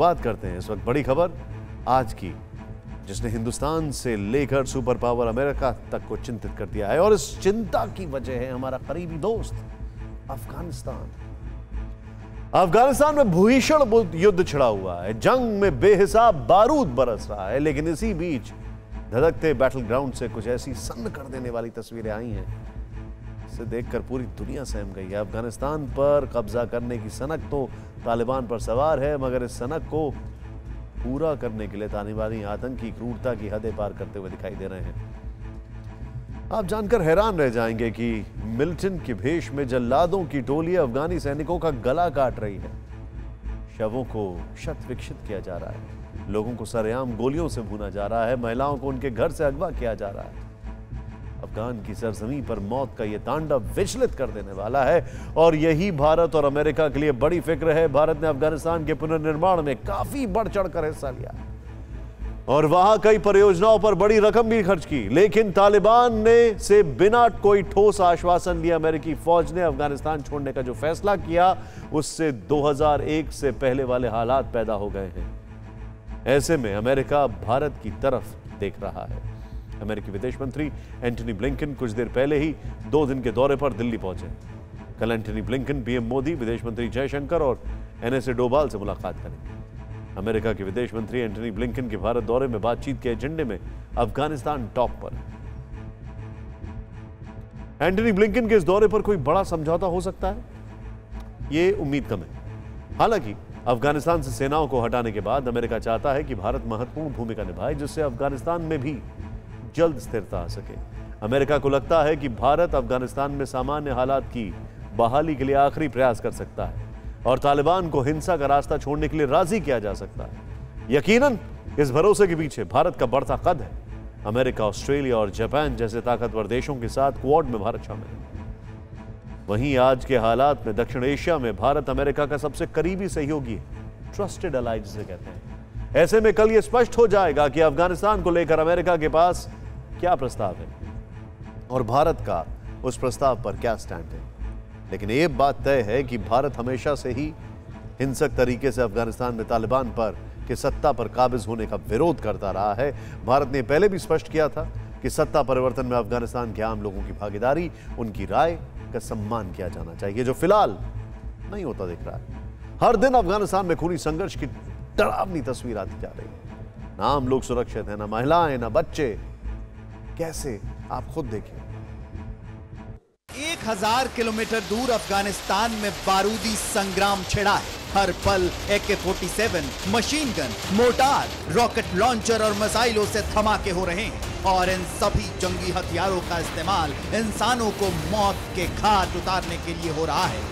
शुरुआत करते हैं इस वक्त बड़ी खबर आज की, जिसने हिंदुस्तान से लेकर सुपर पावर अमेरिका तक को चिंतित कर दिया है। और इस चिंता की वजह है हमारा करीबी दोस्त अफगानिस्तान। अफगानिस्तान में भीषण युद्ध छिड़ा हुआ है, जंग में बेहिसाब बारूद बरस रहा है, लेकिन इसी बीच धधकते बैटल ग्राउंड से कुछ ऐसी सन्न कर देने वाली तस्वीरें आई हैं, इसे देखकर पूरी दुनिया सहम गई है। अफगानिस्तान पर कब्जा करने की सनक तो तालिबान पर सवार है, मगर इस सनक को पूरा करने के लिए तालिबानी आतंकी क्रूरता की हदें पार करते हुए दिखाई दे रहे हैं। आप जानकर हैरान रह जाएंगे कि मिल्टन के भेष में जल्लादों की टोली अफगानी सैनिकों का गला काट रही है। शवों को शत विक्षित किया जा रहा है, लोगों को सरेआम गोलियों से भूना जा रहा है, महिलाओं को उनके घर से अगवा किया जा रहा है। अफगान की सरजमी पर मौत का यह तांडव विचलित कर देने वाला है, और यही भारत और अमेरिका के लिए बड़ी फिक्र है। भारत ने अफगानिस्तान के पुनर्निर्माण में काफी बढ़ चढ़कर हिस्सा लिया और वहां कई परियोजनाओं पर बड़ी रकम भी खर्च की, लेकिन तालिबान ने से बिना कोई ठोस आश्वासन लिए अमेरिकी फौज ने अफगानिस्तान छोड़ने का जो फैसला किया, उससे 2001 से पहले वाले हालात पैदा हो गए हैं। ऐसे में अमेरिका भारत की तरफ देख रहा है। अमेरिकी विदेश मंत्री एंटनी ब्लिंकन कुछ देर पहले ही 2 दिन के दौरे पर दिल्ली पहुंचे। कल एंटनी ब्लिंकन पीएम मोदी, विदेश मंत्री जयशंकर और एनएसए डोभाल से मुलाकात करेंगे। अमेरिका के विदेश मंत्री एंटनी ब्लिंकन के भारत दौरे में बातचीत के एजेंडे में अफगानिस्तान टॉप पर। एंटनी ब्लिंकन के इस दौरे पर कोई बड़ा समझौता हो सकता है, ये उम्मीद कम है। हालांकि अफगानिस्तान से सेनाओं को हटाने के बाद अमेरिका चाहता है कि भारत महत्वपूर्ण भूमिका निभाए, जिससे अफगानिस्तान में भी जल्द स्थिरता आ सके। अमेरिका को लगता है कि भारत अफगानिस्तान में सामान्य हालात की बहाली के लिए आखिरी प्रयास कर सकता है और तालिबान को हिंसा का रास्ता छोड़ने के लिए राजी किया जा सकता है। यकीनन इस भरोसे के पीछे भारत का बढ़ता कद है। अमेरिका, ऑस्ट्रेलिया और जापान जैसे ताकतवर देशों के साथ क्वाड में भारत शामिल है। वहीं आज के हालात में दक्षिण एशिया में भारत अमेरिका का सबसे करीबी सहयोगी है, ट्रस्टेड अलाई जिसे कहते हैं। ऐसे में कल यह स्पष्ट हो जाएगा कि अफगानिस्तान को लेकर अमेरिका के पास क्या प्रस्ताव है और भारत का उस प्रस्ताव पर क्या स्टैंड है। लेकिन यह बात तय है कि भारत हमेशा से ही हिंसक तरीके से अफगानिस्तान में तालिबान पर के सत्ता पर काबिज होने का विरोध करता रहा है। भारत ने पहले भी स्पष्ट किया था कि सत्ता परिवर्तन में अफगानिस्तान के आम लोगों की भागीदारी, उनकी राय का सम्मान किया जाना चाहिए, जो फिलहाल नहीं होता दिख रहा है। हर दिन अफगानिस्तान में खूनी संघर्ष की डरावनी तस्वीर आती जा रही है। ना आम लोग सुरक्षित हैं, ना महिलाएं, ना बच्चे। कैसे, आप खुद देखिए। 1000 किलोमीटर दूर अफगानिस्तान में बारूदी संग्राम छिड़ा है। हर पल AK-47, machine gun, mortar, rocket launcher और मिसाइलों से धमाके हो रहे हैं और इन सभी जंगी हथियारों का इस्तेमाल इंसानों को मौत के घाट उतारने के लिए हो रहा है।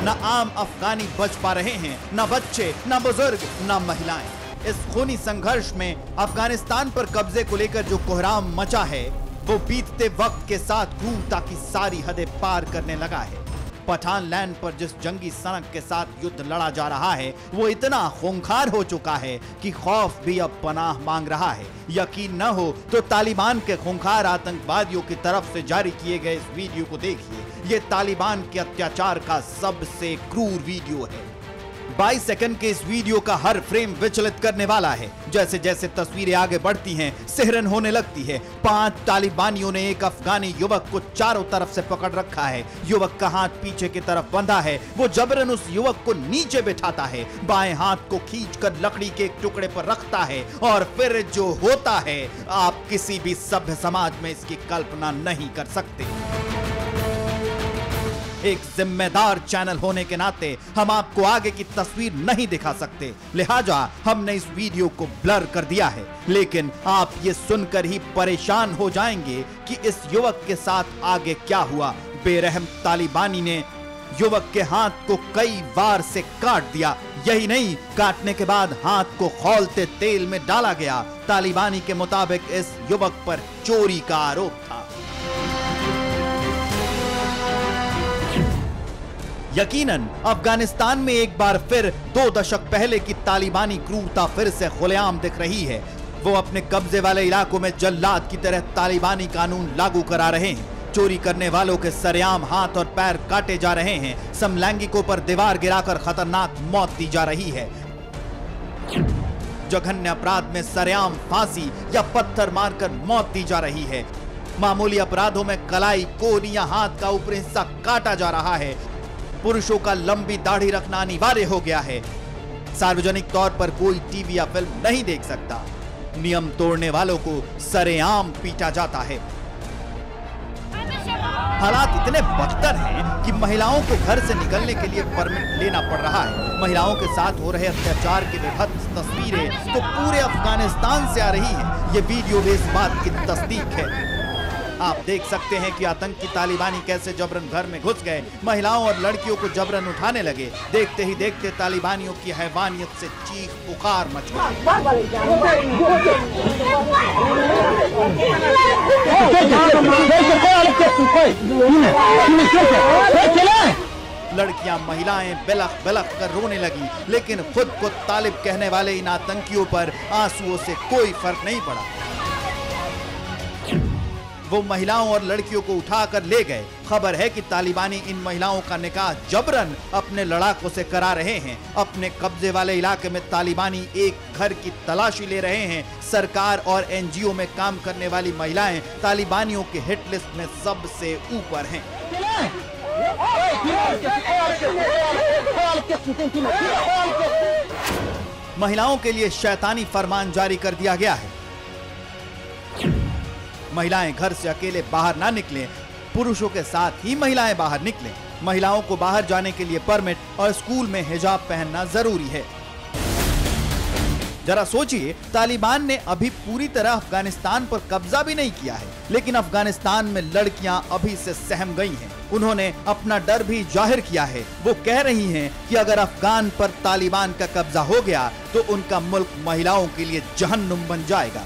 न आम अफगानी बच पा रहे हैं, न बच्चे, न बुजुर्ग, न महिलाएं। इस खूनी संघर्ष में अफगानिस्तान पर कब्जे को लेकर जो कोहराम मचा है, वो बीतते वक्त के साथ क्रूरता की सारी हदें पार करने लगा है। पठान लैंड पर जिस जंगी सनक के साथ युद्ध लड़ा जा रहा है, वो इतना खूंखार हो चुका है कि खौफ भी अब पनाह मांग रहा है। यकीन न हो तो तालिबान के खूंखार आतंकवादियों की तरफ से जारी किए गए इस वीडियो को देखिए। ये तालिबान के अत्याचार का सबसे क्रूर वीडियो है। 22 सेकंड के इस वीडियो का हर फ्रेम विचलित करने वाला है। जैसे जैसे तस्वीरें आगे बढ़ती हैं, सिहरन होने लगती है। 5 तालिबानियों ने एक अफगानी युवक को चारों तरफ से पकड़ रखा है। युवक का हाथ पीछे की तरफ बंधा है। वो जबरन उस युवक को नीचे बिठाता है, बाएं हाथ को खींचकर लकड़ी के एक टुकड़े पर रखता है और फिर जो होता है, आप किसी भी सभ्य समाज में इसकी कल्पना नहीं कर सकते। एक जिम्मेदार चैनल होने के नाते हम आपको आगे की तस्वीर नहीं दिखा सकते, लिहाजा हमने इस वीडियो को ब्लर कर दिया है। लेकिन आप ये सुनकर ही परेशान हो जाएंगे कि इस युवक के साथ आगे क्या हुआ। बेरहम तालिबानी ने युवक के हाथ को कई बार से काट दिया। यही नहीं, काटने के बाद हाथ को खौलते तेल में डाला गया। तालिबानी के मुताबिक इस युवक पर चोरी का आरोप था। यकीनन अफगानिस्तान में एक बार फिर 2 दशक पहले की तालिबानी क्रूरता फिर से खुलेआम दिख रही है। वो अपने कब्जे वाले इलाकों में जल्लाद की तरह तालिबानी कानून लागू करा रहे हैं। चोरी करने वालों के सरेआम हाथ और पैर काटे जा रहे हैं। समलैंगिकों पर दीवार गिराकर खतरनाक मौत दी जा रही है। जघन्य अपराध में सरेआम फांसी या पत्थर मारकर मौत दी जा रही है। मामूली अपराधों में कलाई, कोहनी या हाथ का ऊपरी हिस्सा काटा जा रहा है। पुरुषों का लंबी दाढ़ी रखना अनिवार्य हो गया है। सार्वजनिक तौर पर कोई टीवी या फिल्म नहीं देख सकता। नियम तोड़ने वालों को सरेआम पीटा जाता है। हालात इतने बदतर हैं कि महिलाओं को घर से निकलने के लिए परमिट लेना पड़ रहा है। महिलाओं के साथ हो रहे अत्याचार की विभत्स तस्वीरें तो पूरे अफगानिस्तान से आ रही हैं। ये वीडियो भी इस बात की तस्दीक है। आप देख सकते हैं कि आतंकी तालिबानी कैसे जबरन घर में घुस गए, महिलाओं और लड़कियों को जबरन उठाने लगे। देखते ही देखते तालिबानियों की हैवानियत से चीख पुकार मच गई। लड़कियां, महिलाएं बिलख बिलख कर रोने लगी, लेकिन खुद को तालिब कहने वाले इन आतंकियों पर आंसुओं से कोई फर्क नहीं पड़ा। वो महिलाओं और लड़कियों को उठाकर ले गए। खबर है कि तालिबानी इन महिलाओं का निकाह जबरन अपने लड़ाकों से करा रहे हैं। अपने कब्जे वाले इलाके में तालिबानी एक घर की तलाशी ले रहे हैं। सरकार और एनजीओ में काम करने वाली महिलाएं तालिबानियों के हिट लिस्ट में सबसे ऊपर हैं। महिलाओं के लिए शैतानी फरमान जारी कर दिया गया है। महिलाएं घर से अकेले बाहर ना निकलें, पुरुषों के साथ ही महिलाएं बाहर निकलें। महिलाओं को बाहर जाने के लिए परमिट और स्कूल में हिजाब पहनना जरूरी है। जरा सोचिए, तालिबान ने अभी पूरी तरह अफगानिस्तान पर कब्जा भी नहीं किया है, लेकिन अफगानिस्तान में लड़कियां अभी से सहम गई हैं। उन्होंने अपना डर भी जाहिर किया है। वो कह रही हैं कि अगर अफगान पर तालिबान का कब्जा हो गया तो उनका मुल्क महिलाओं के लिए जहन्नुम बन जाएगा।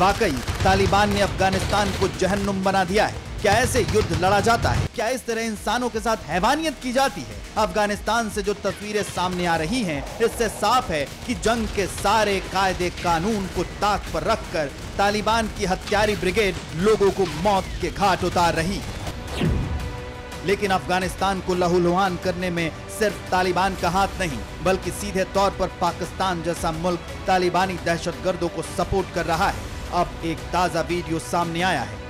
वाकई तालिबान ने अफगानिस्तान को जहन्नुम बना दिया है। क्या ऐसे युद्ध लड़ा जाता है? क्या इस तरह इंसानों के साथ हैवानियत की जाती है? अफगानिस्तान से जो तस्वीरें सामने आ रही हैं, इससे साफ है कि जंग के सारे कायदे कानून को ताक पर रखकर तालिबान की हत्यारी ब्रिगेड लोगों को मौत के घाट उतार रही। लेकिन अफगानिस्तान को लहूलुहान करने में सिर्फ तालिबान का हाथ नहीं, बल्कि सीधे तौर पर पाकिस्तान जैसा मुल्क तालिबानी दहशतगर्दों को सपोर्ट कर रहा है। अब एक ताजा वीडियो सामने आया है।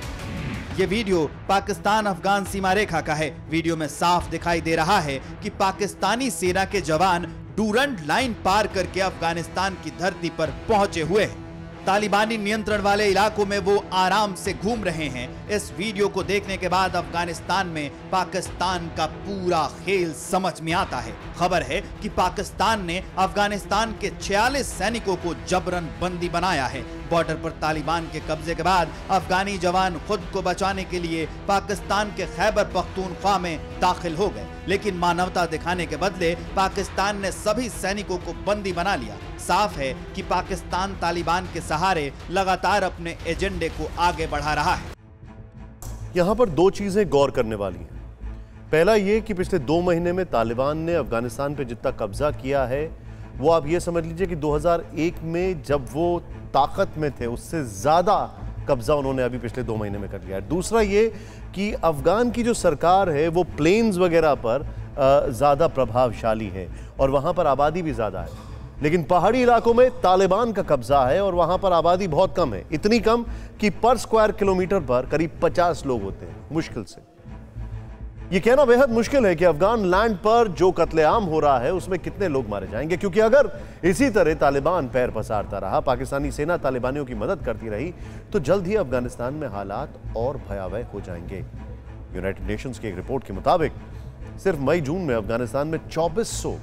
ये वीडियो पाकिस्तान अफगान सीमा रेखा का है। वीडियो में साफ दिखाई दे रहा है कि पाकिस्तानी सेना के जवान डूरंट लाइन पार करके अफगानिस्तान की धरती पर पहुंचे हुए हैं। तालिबानी नियंत्रण वाले इलाकों में वो आराम से घूम रहे हैं। इस वीडियो को देखने के बाद अफगानिस्तान में पाकिस्तान का पूरा खेल समझ में आता है। खबर है कि पाकिस्तान ने अफगानिस्तान के 46 सैनिकों को जबरन बंदी बनाया है। बॉर्डर पर तालिबान के कब्जे के बाद अफगानी जवान खुद को बचाने के लिए पाकिस्तान के खैबर पख्तूनख्वा में दाखिल हो गए, लेकिन मानवता दिखाने के बदले पाकिस्तान ने सभी सैनिकों को बंदी बना लिया। साफ है कि पाकिस्तान तालिबान के सहारे लगातार अपने एजेंडे को आगे बढ़ा रहा है। यहां पर दो चीजें गौर करने वाली हैं। पहला ये कि पिछले 2 महीने में तालिबान ने अफगानिस्तान पे जितना कब्जा किया है, वो आप ये समझ लीजिए कि 2001 में जब वो ताकत में थे उससे ज्यादा कब्जा उन्होंने अभी पिछले 2 महीने में कर लिया है। दूसरा ये कि अफगान की जो सरकार है वो प्लेन्स वगैरह पर ज्यादा प्रभावशाली है और वहां पर आबादी भी ज्यादा है, लेकिन पहाड़ी इलाकों में तालिबान का कब्जा है और वहां पर आबादी बहुत कम है। इतनी कम कि पर स्क्वायर किलोमीटर पर करीब 50 लोग होते हैं मुश्किल से। ये कहना बेहद मुश्किल है कि अफगान लैंड पर जो कत्लेआम हो रहा है उसमें कितने लोग मारे जाएंगे, क्योंकि अगर इसी तरह तालिबान पैर पसारता रहा, पाकिस्तानी सेना तालिबानियों की मदद करती रही, तो जल्द ही अफगानिस्तान में हालात और भयावह हो जाएंगे। यूनाइटेड नेशंस की एक रिपोर्ट के मुताबिक सिर्फ मई जून में अफगानिस्तान में 2400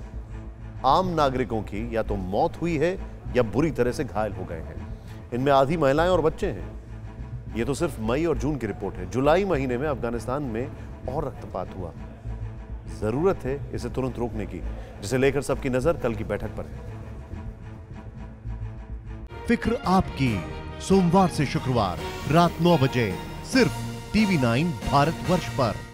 आम नागरिकों की या तो मौत हुई है या बुरी तरह से घायल हो गए हैं। इनमें आधी महिलाएं और बच्चे हैं। ये तो सिर्फ मई और जून की रिपोर्ट है। जुलाई महीने में अफगानिस्तान में और रक्तपात हुआ। जरूरत है इसे तुरंत रोकने की, जिसे लेकर सबकी नजर कल की बैठक पर है। फिक्र आपकी, सोमवार से शुक्रवार रात 9 बजे सिर्फ TV9 भारतवर्ष पर।